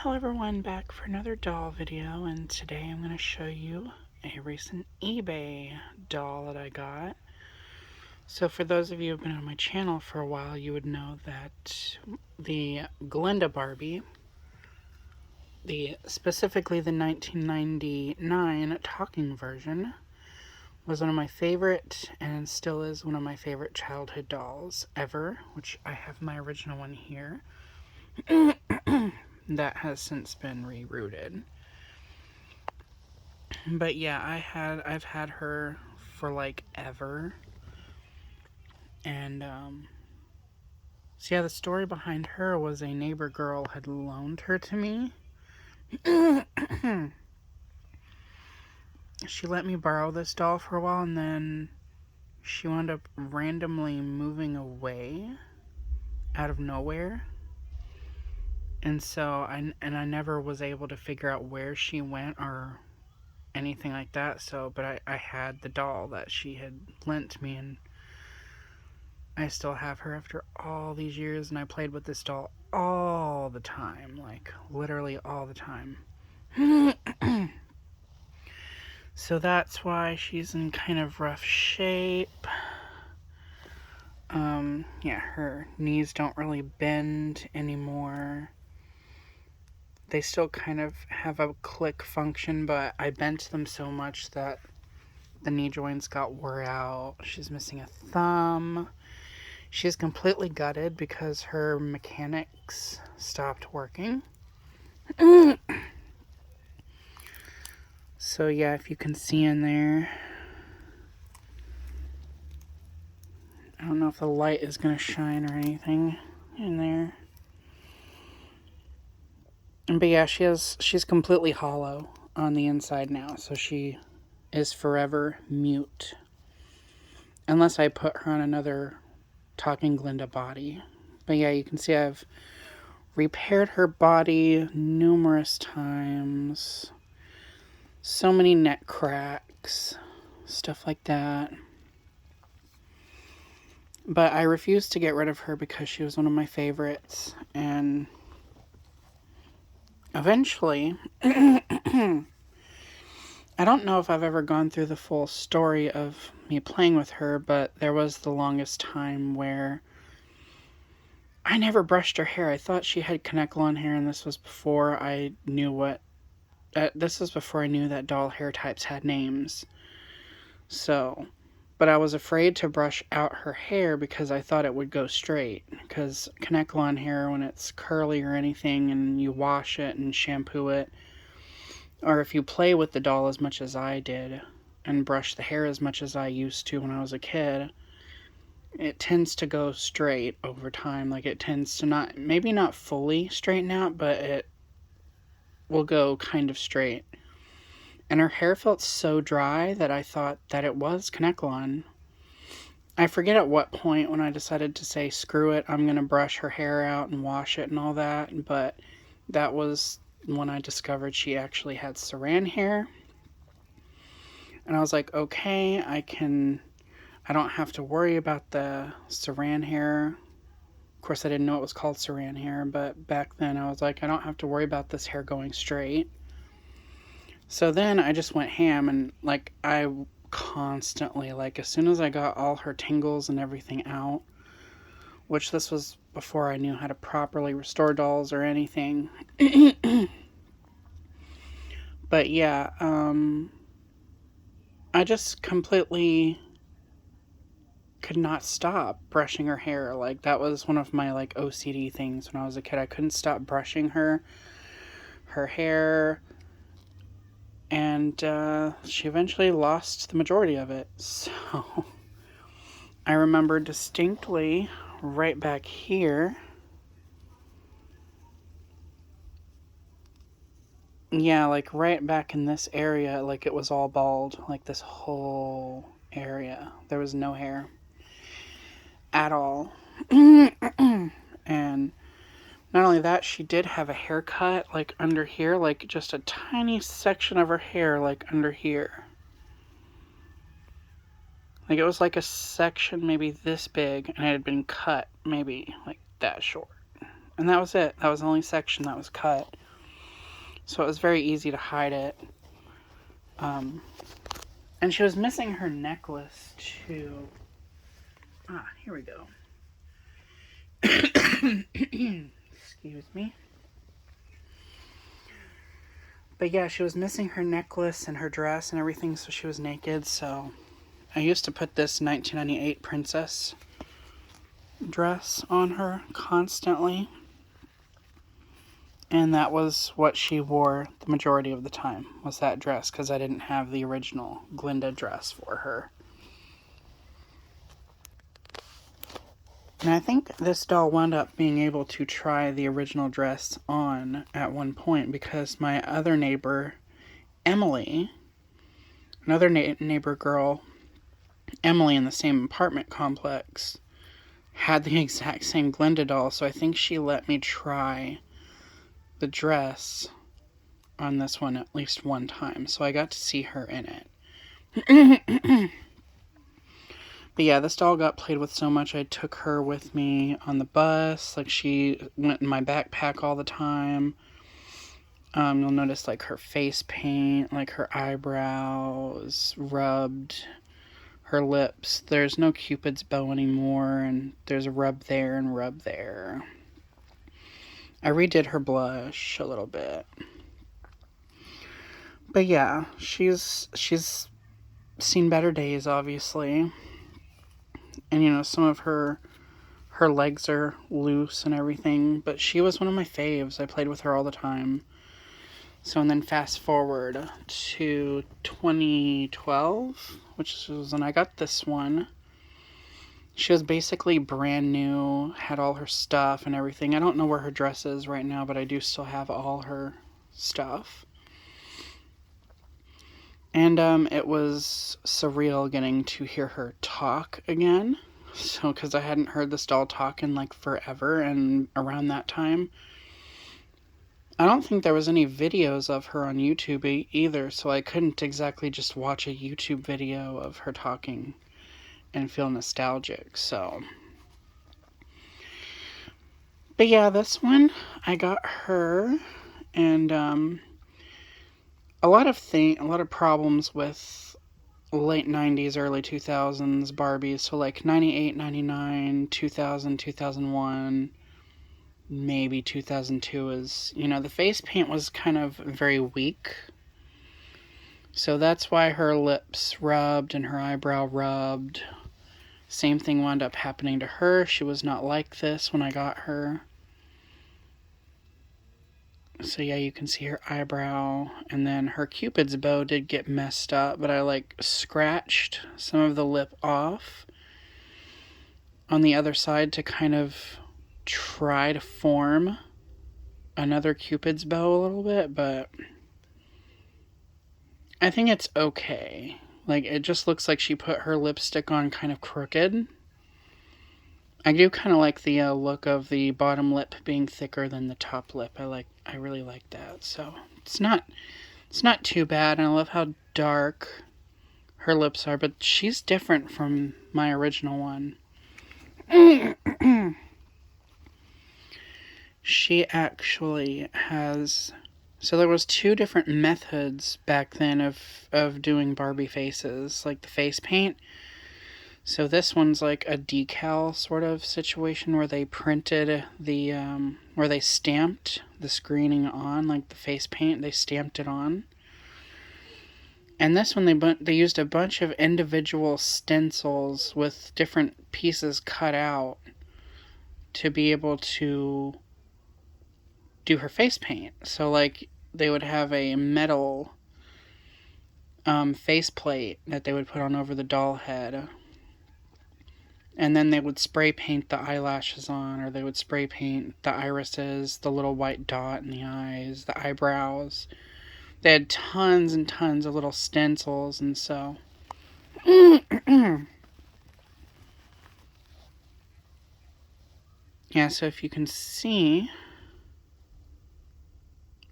Hello everyone, back for another doll video, and today I'm going to show you a recent eBay doll that I got. So for those of you who have been on my channel for a while, you would know that the Glinda Barbie, specifically the 1999 talking version, was one of my favorite, and still is one of my favorite childhood dolls ever, which I have my original one here. That has since been rerouted. But yeah, I've had her for like ever. And so yeah, the story behind her was a neighbor girl had loaned her to me. She let me borrow this doll for a while, and then she wound up randomly moving away out of nowhere. And so I never was able to figure out where she went or anything like that. So, but I had the doll that she had lent me, and I still have her after all these years, and I played with this doll all the time, like literally all the time. So that's why she's in kind of rough shape. Yeah, her knees don't really bend anymore. They still kind of have a click function, but I bent them so much that the knee joints got wore out. She's missing a thumb. She's completely gutted because her mechanics stopped working. So yeah, if you can see in there, I don't know if the light is going to shine or anything in there. But yeah, she's completely hollow on the inside now, so she is forever mute. Unless I put her on another talking Glinda body. But yeah, you can see I've repaired her body numerous times. So many neck cracks, stuff like that. But I refused to get rid of her because she was one of my favorites. And eventually, I don't know if I've ever gone through the full story of me playing with her, but there was the longest time where I never brushed her hair. I thought she had Kanekalon hair, and this was before I knew before I knew that doll hair types had names. So, but I was afraid to brush out her hair because I thought it would go straight. Because Kanekalon hair, when it's curly or anything, and you wash it and shampoo it, or if you play with the doll as much as I did, and brush the hair as much as I used to when I was a kid, it tends to go straight over time. Like, it tends to maybe not fully straighten out, but it will go kind of straight. And her hair felt so dry that I thought that it was Kanekalon. I forget at what point when I decided to say, screw it, I'm going to brush her hair out and wash it and all that, but that was when I discovered she actually had Saran hair. And I was like, okay, I don't have to worry about the Saran hair. Of course, I didn't know it was called Saran hair, but back then I was like, I don't have to worry about this hair going straight. So then I just went ham, and like I constantly, like as soon as I got all her tingles and everything out, which this was before I knew how to properly restore dolls or anything. But yeah, I just completely could not stop brushing her hair. Like, that was one of my like OCD things when I was a kid. I couldn't stop brushing her hair, and she eventually lost the majority of it. So I remember distinctly right back here. Yeah, like right back in this area, like it was all bald, like this whole area. There was no hair at all. And not only that, she did have a haircut, like under here, like just a tiny section of her hair, like under here. Like it was like a section maybe this big, and it had been cut maybe like that short. And that was it. That was the only section that was cut. so it was very easy to hide it. And she was missing her necklace too. Here we go. Excuse me. But yeah, she was missing her necklace and her dress and everything, so she was naked. So I used to put this 1998 princess dress on her constantly. And that was what she wore the majority of the time, was that dress, because I didn't have the original Glinda dress for her. And I think this doll wound up being able to try the original dress on at one point, because my other neighbor, Emily, another neighbor girl, Emily, in the same apartment complex, had the exact same Glinda doll, so I think she let me try the dress on this one at least one time, so I got to see her in it. But yeah, this doll got played with so much, I took her with me on the bus. Like, she went in my backpack all the time. You'll notice, like, her face paint, like, her eyebrows rubbed, her lips. There's no Cupid's bow anymore, and there's a rub there and rub there. I redid her blush a little bit. But yeah, she's seen better days, obviously. And, you know, some of her legs are loose and everything, but she was one of my faves. I played with her all the time. So, and then fast forward to 2012, which was when I got this one. She was basically brand new, had all her stuff and everything. I don't know where her dress is right now, but I do still have all her stuff. And it was surreal getting to hear her talk again. So, because I hadn't heard this doll talk in like forever, and around that time, I don't think there was any videos of her on YouTube either, so I couldn't exactly just watch a YouTube video of her talking and feel nostalgic, so. But yeah, this one, I got her, and a lot of problems with late 90s, early 2000s Barbies. So like 98, 99, 2000, 2001, maybe 2002 is, you know, the face paint was kind of very weak. So that's why her lips rubbed and her eyebrow rubbed. Same thing wound up happening to her. She was not like this when I got her. So yeah, you can see her eyebrow, and then her Cupid's bow did get messed up, but I like scratched some of the lip off on the other side to kind of try to form another Cupid's bow a little bit, but I think it's okay. Like, it just looks like she put her lipstick on kind of crooked. I do kind of like the look of the bottom lip being thicker than the top lip. I really like that. So it's not too bad. And I love how dark her lips are, but she's different from my original one. She actually has, so there was two different methods back then of doing Barbie faces, like the face paint. So this one's like a decal sort of situation where they printed the, where they stamped the screening on, like the face paint, they stamped it on. And this one, they used a bunch of individual stencils with different pieces cut out to be able to do her face paint. So like they would have a metal face plate that they would put on over the doll head. And then they would spray paint the eyelashes on, or they would spray paint the irises, the little white dot in the eyes, the eyebrows. They had tons and tons of little stencils, and so. Yeah, so if you can see,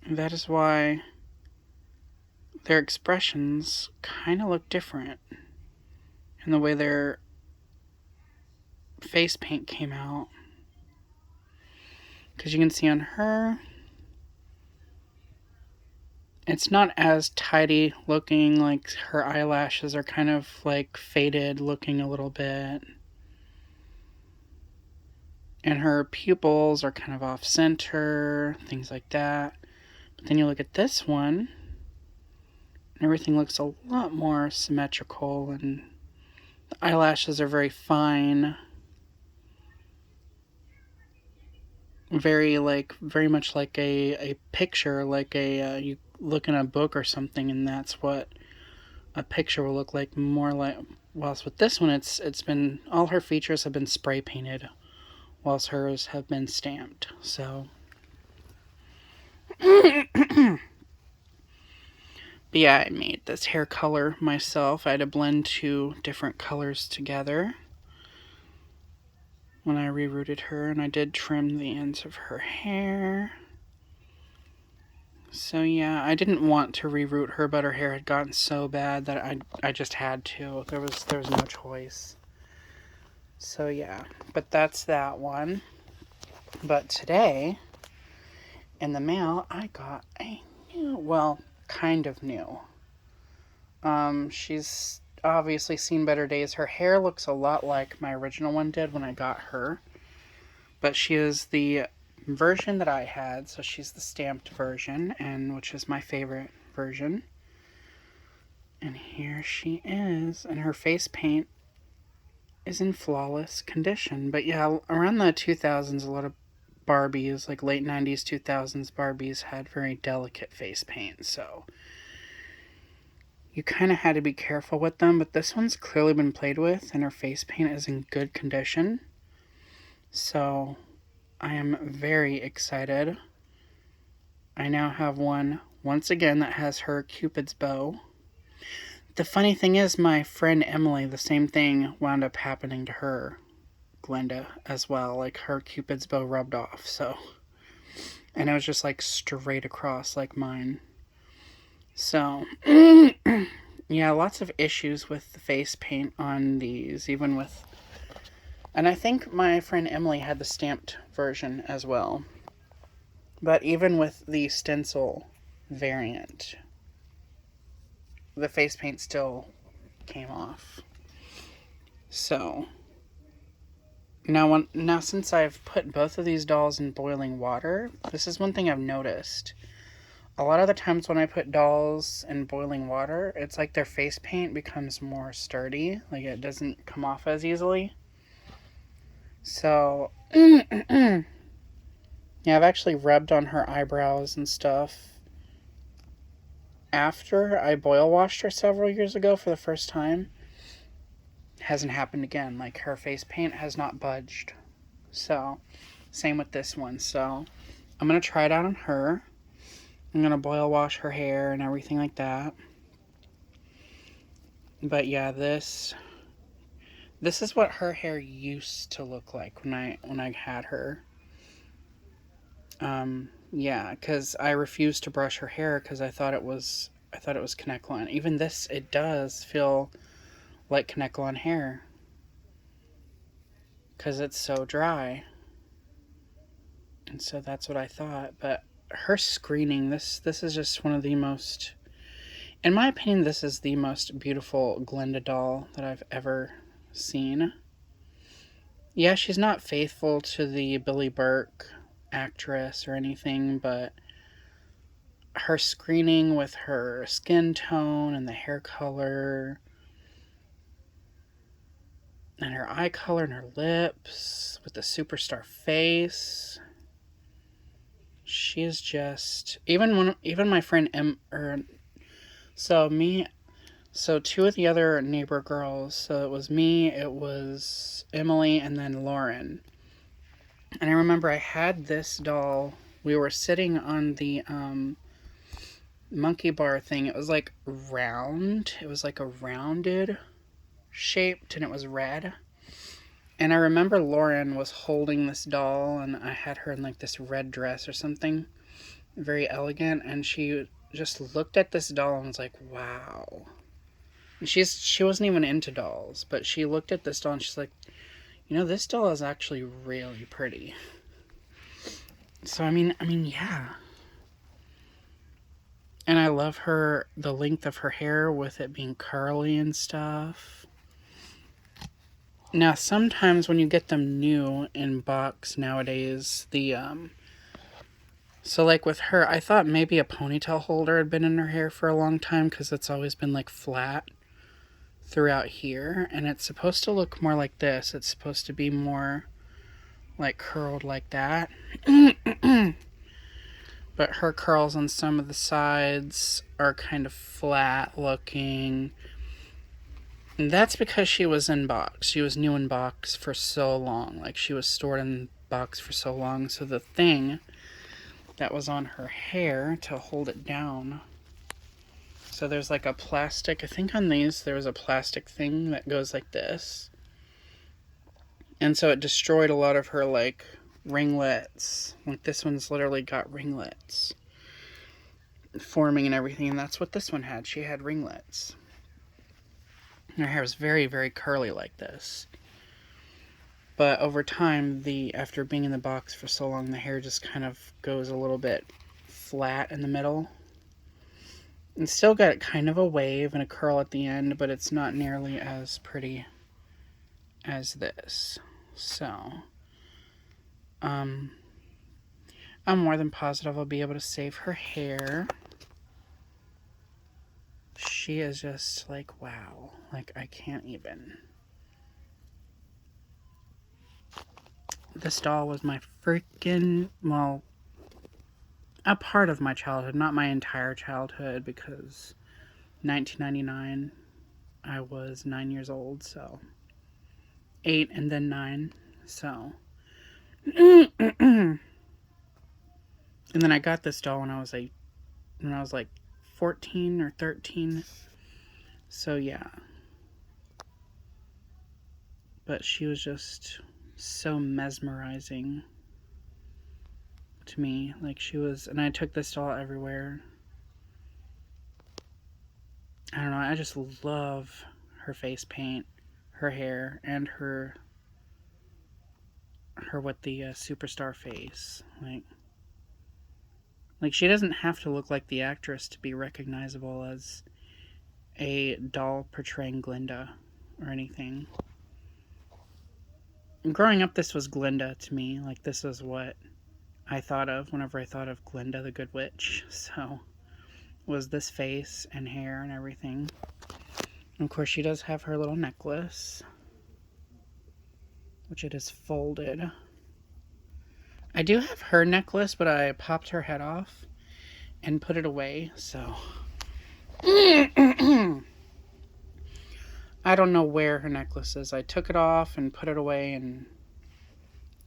that is why their expressions kind of look different in the way their face paint came out, because you can see on her it's not as tidy looking, like her eyelashes are kind of like faded looking a little bit. And her pupils are kind of off center, things like that. But then you look at this one, and everything looks a lot more symmetrical, and the eyelashes are very fine. Very much like a picture, like you look in a book or something, and that's what a picture will look like, more like. Whilst with this one, it's been, all her features have been spray painted, whilst hers have been stamped. So, but yeah, I made this hair color myself. I had to blend two different colors together when I rerouted her, and I did trim the ends of her hair. So yeah, I didn't want to reroute her, but her hair had gotten so bad that I just had to. There was no choice. So yeah, but that's that one. But today, in the mail, I got a new, well, kind of new. She's obviously seen better days. Her hair looks a lot like my original one did when I got her. But she is the version that I had, so she's the stamped version, and which is my favorite version. And here she is, and her face paint is in flawless condition. But yeah, around the 2000s, a lot of Barbies, like late 90s, 2000s Barbies, had very delicate face paint, so you kind of had to be careful with them. But this one's clearly been played with, and her face paint is in good condition. So I am very excited. I now have one, once again, that has her Cupid's bow. The funny thing is, my friend Emily, the same thing wound up happening to her, Glinda, as well. Like, her Cupid's bow rubbed off, so. And it was just, like, straight across, like mine. So, yeah, lots of issues with the face paint on these, even with. And I think my friend Emily had the stamped version as well. But even with the stencil variant, the face paint still came off. So, now since I've put both of these dolls in boiling water, this is one thing I've noticed. A lot of the times when I put dolls in boiling water, it's like their face paint becomes more sturdy. Like, it doesn't come off as easily. So, yeah, I've actually rubbed on her eyebrows and stuff after I boil washed her several years ago for the first time. Hasn't happened again. Like, her face paint has not budged. So, same with this one. So, I'm going to try it out on her. I'm going to boil wash her hair and everything like that. But yeah, this is what her hair used to look like when I had her. Yeah, because I refused to brush her hair because I thought it was Connect-Lawn. Even this, it does feel like Connect-Lawn hair because it's so dry. And so that's what I thought. But her screening, this is just one of the most, in my opinion, this is the most beautiful Glinda doll that I've ever seen. Yeah, she's not faithful to the Billy Burke actress or anything, but her screening with her skin tone and the hair color and her eye color and her lips with the superstar face, she is just, even my friend so two of the other neighbor girls, so it was me, it was Emily, and then Lauren. And I remember I had this doll. We were sitting on the monkey bar thing. It was like round. It was like a rounded shaped, and it was red. And I remember Lauren was holding this doll, and I had her in like this red dress or something, very elegant. And she just looked at this doll and was like, "Wow." And she wasn't even into dolls, but she looked at this doll and she's like, "You know, this doll is actually really pretty." So, I mean, yeah. And I love the length of her hair with it being curly and stuff. Now, sometimes when you get them new in box nowadays, so like with her, I thought maybe a ponytail holder had been in her hair for a long time because it's always been like flat throughout here. And it's supposed to look more like this. It's supposed to be more like curled like that. But her curls on some of the sides are kind of flat looking. And that's because she was in box. She was new in box for so long. Like, she was stored in box for so long. So the thing that was on her hair to hold it down. So there's like a plastic, I think on these there was a plastic thing that goes like this. And so it destroyed a lot of her like ringlets. Like this one's literally got ringlets forming and everything, and that's what this one had. She had ringlets. Her hair was very, very curly like this. But over time, after being in the box for so long, the hair just kind of goes a little bit flat in the middle. And still got kind of a wave and a curl at the end, but it's not nearly as pretty as this. So, I'm more than positive I'll be able to save her hair. She is just like, wow. Like, I can't even. This doll was my freaking, well, a part of my childhood, not my entire childhood, because 1999, I was 9 years old, so 8 and then 9, so. And then I got this doll when I was like 14 or 13, so yeah. But she was just so mesmerizing to me. Like, she was, and I took this doll everywhere. I don't know, I just love her face paint, her hair, and her with the superstar face. Like she doesn't have to look like the actress to be recognizable as a doll portraying Glinda or anything. And growing up, this was Glinda to me. Like, this is what I thought of whenever I thought of Glinda the Good Witch. So, was this face and hair and everything. And of course, she does have her little necklace, which it is folded. I do have her necklace, but I popped her head off and put it away, so. I don't know where her necklace is. I took it off and put it away, and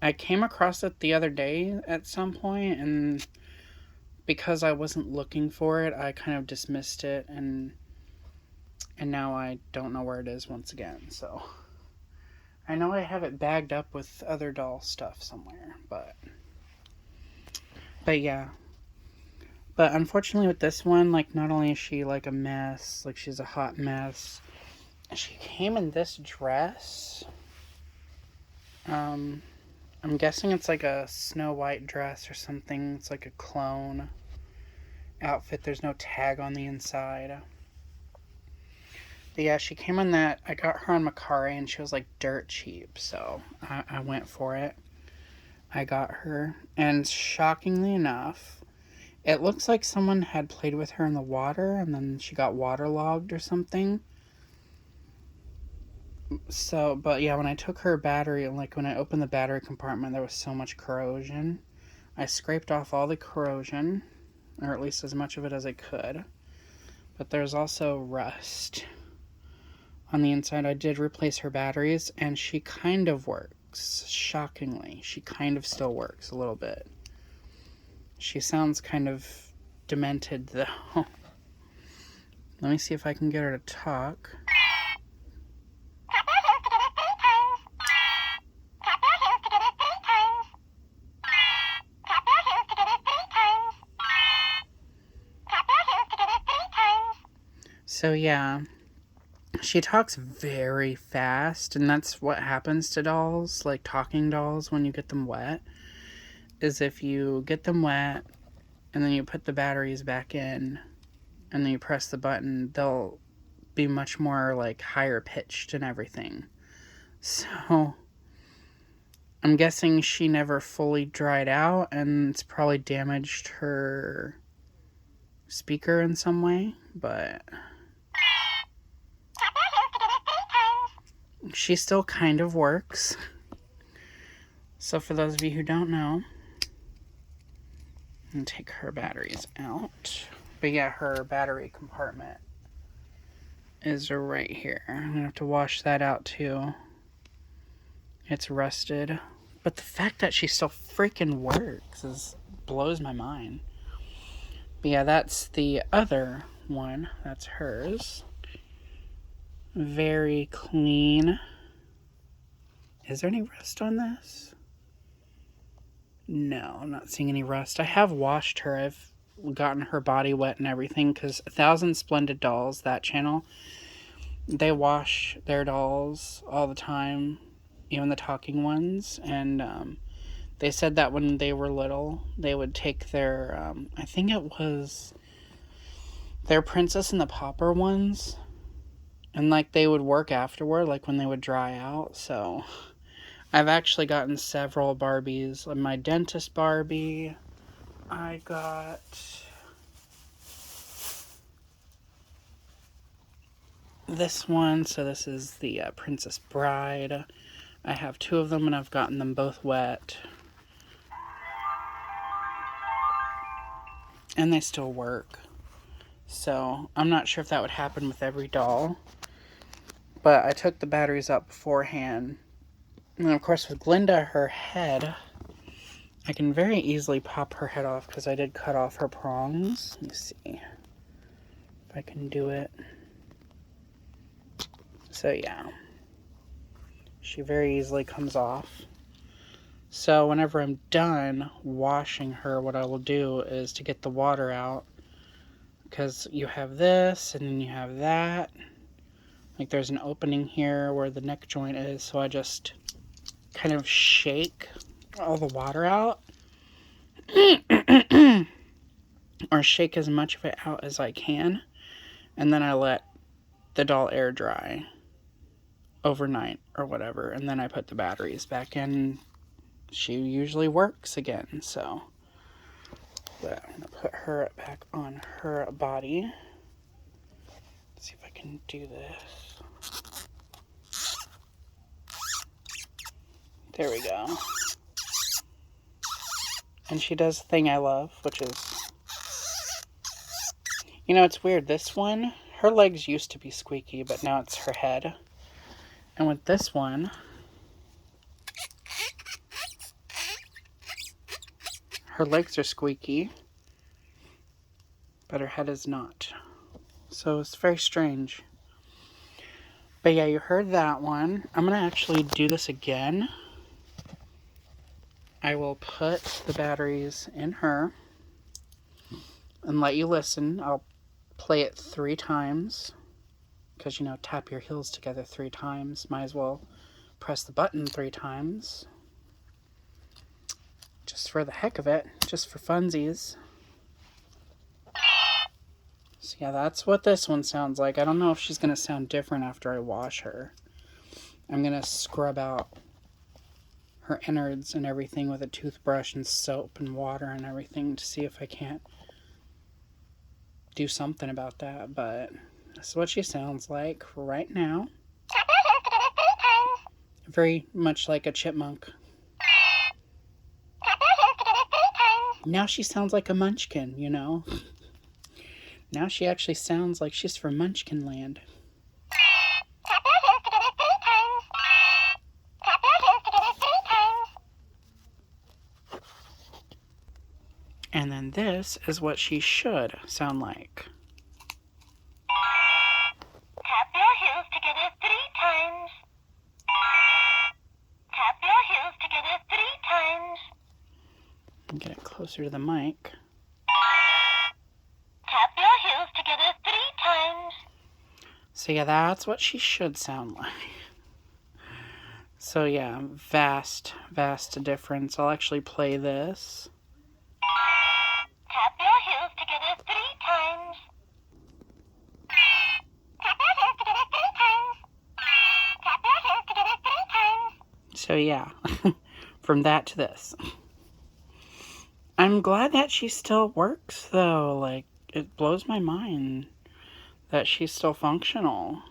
I came across it the other day at some point, and because I wasn't looking for it, I kind of dismissed it, and now I don't know where it is once again, so. I know I have it bagged up with other doll stuff somewhere, but yeah. But unfortunately with this one, like, not only is she like a mess, like she's a hot mess, she came in this dress. I'm guessing it's like a Snow White dress or something. It's like a clone outfit. There's no tag on the inside. But yeah, she came in that. I got her on Mercari and she was like dirt cheap, so I went for it. I got her, and shockingly enough, it looks like someone had played with her in the water and then she got waterlogged or something. So, but yeah, when I took her battery, like when I opened the battery compartment, there was so much corrosion. I scraped off all the corrosion, or at least as much of it as I could. But there's also rust on the inside. I did replace her batteries, and she kind of works. Shockingly, she kind of still works a little bit. She sounds kind of demented, though. Let me see if I can get her to talk. So yeah, she talks very fast, and that's what happens to dolls, like talking dolls, when you get them wet, is if you get them wet and then you put the batteries back in, and then you press the button, they'll be much more like higher pitched and everything. So I'm guessing she never fully dried out, and it's probably damaged her speaker in some way, but she still kind of works. So for those of you who don't know, I'm going to take her batteries out. But yeah, her battery compartment is right here. I'm going to have to wash that out too. It's rusted. But the fact that she still freaking works blows my mind. But yeah, that's the other one. That's hers. Very clean. Is there any rust on this? No, I'm not seeing any rust. I have washed her. I've gotten her body wet and everything, because 1,000 Splendid Dolls, that channel, they wash their dolls all the time, even the talking ones, and they said that when they were little, they would take their, I think it was their Princess and the Pauper ones, and like they would work afterward, like when they would dry out. So I've actually gotten several Barbies. Like my dentist Barbie, I got this one. So this is the Princess Bride. I have 2 of them, and I've gotten them both wet. And they still work. So I'm not sure if that would happen with every doll. But I took the batteries out beforehand. And of course with Glinda, her head, I can very easily pop her head off because I did cut off her prongs. Let me see if I can do it. So yeah, she very easily comes off. So whenever I'm done washing her, what I will do is to get the water out, because you have this and then you have that. Like there's an opening here where the neck joint is, so I just kind of shake all the water out. Or shake as much of it out as I can. And then I let the doll air dry overnight or whatever. And then I put the batteries back in. She usually works again, so. But I'm going to put her back on her body. Let's see if I can do this. There we go. And she does the thing I love, which is, you know, it's weird. This one, her legs used to be squeaky, but now it's her head. And with this one, her legs are squeaky, but her head is not. So it's very strange. But yeah, you heard that one. I'm going to actually do this again. I will put the batteries in her and let you listen. I'll play it 3 times. Because, you know, tap your heels together 3 times. Might as well press the button 3 times. Just for the heck of it. Just for funsies. So yeah, that's what this one sounds like. I don't know if she's going to sound different after I wash her. I'm going to scrub out her innards and everything with a toothbrush and soap and water and everything to see if I can't do something about that. But this is what she sounds like right now. Very much like a chipmunk. Now she sounds like a munchkin, you know. Now she actually sounds like she's from Munchkin Land. And then this is what she should sound like. Tap your heels together 3 times. Tap your heels together 3 times. Get it closer to the mic. Tap your heels together 3 times. So yeah, that's what she should sound like. So yeah, vast difference. I'll actually play this. Tap your heels together 3 times. So yeah, from that to this. I'm glad that she still works though. Like, it blows my mind that she's still functional.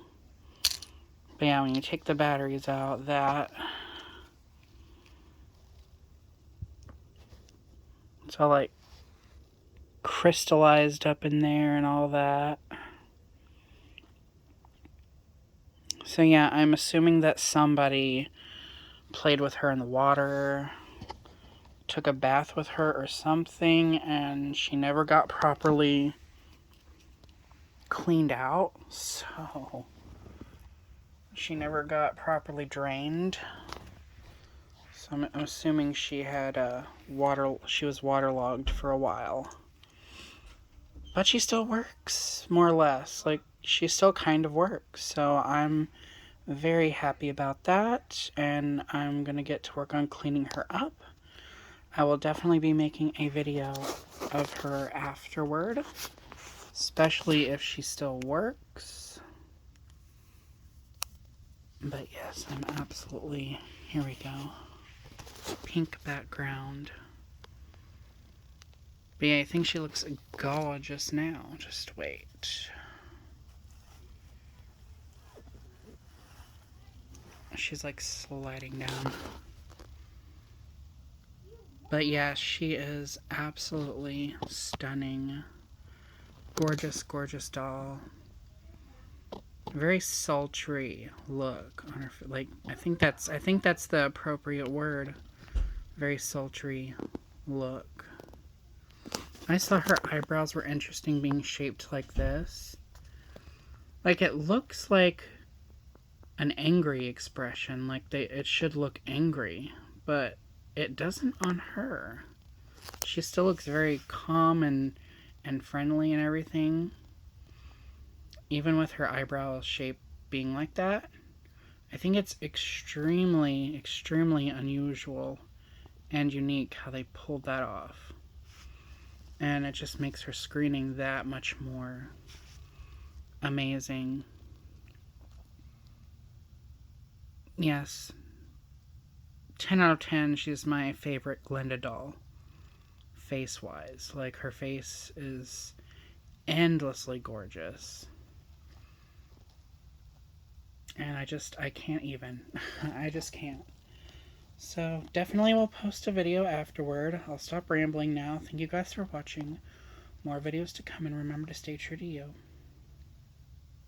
But yeah, when you take the batteries out, that it's all like crystallized up in there and all that. So yeah, I'm assuming that somebody played with her in the water, took a bath with her or something, and she never got properly cleaned out. So she never got properly drained. So I'm assuming she had she was waterlogged for a while. But she still works, more or less. Like, she still kind of works. So I'm very happy about that, and I'm gonna get to work on cleaning her up. I will definitely be making a video of her afterward, especially if she still works. But yes, I'm absolutely... Here we go. Pink background. But yeah, I think she looks gorgeous now. Just wait. She's like sliding down. But yeah, she is absolutely stunning. Gorgeous, gorgeous doll. Very sultry look on her. Like, I think that's the appropriate word. Very sultry look. I saw her eyebrows were interesting, being shaped like this. Like, it looks like an angry expression. Like, it should look angry, but it doesn't on her. She still looks very calm and friendly and everything. Even with her eyebrow shape being like that. I think it's extremely, extremely unusual and unique how they pulled that off. And it just makes her screening that much more amazing. Yes, 10 out of 10, she's my favorite Glinda doll. Face-wise. Like, her face is endlessly gorgeous. And I can't even. I just can't. So, definitely will post a video afterward. I'll stop rambling now. Thank you guys for watching. More videos to come, and remember to stay true to you.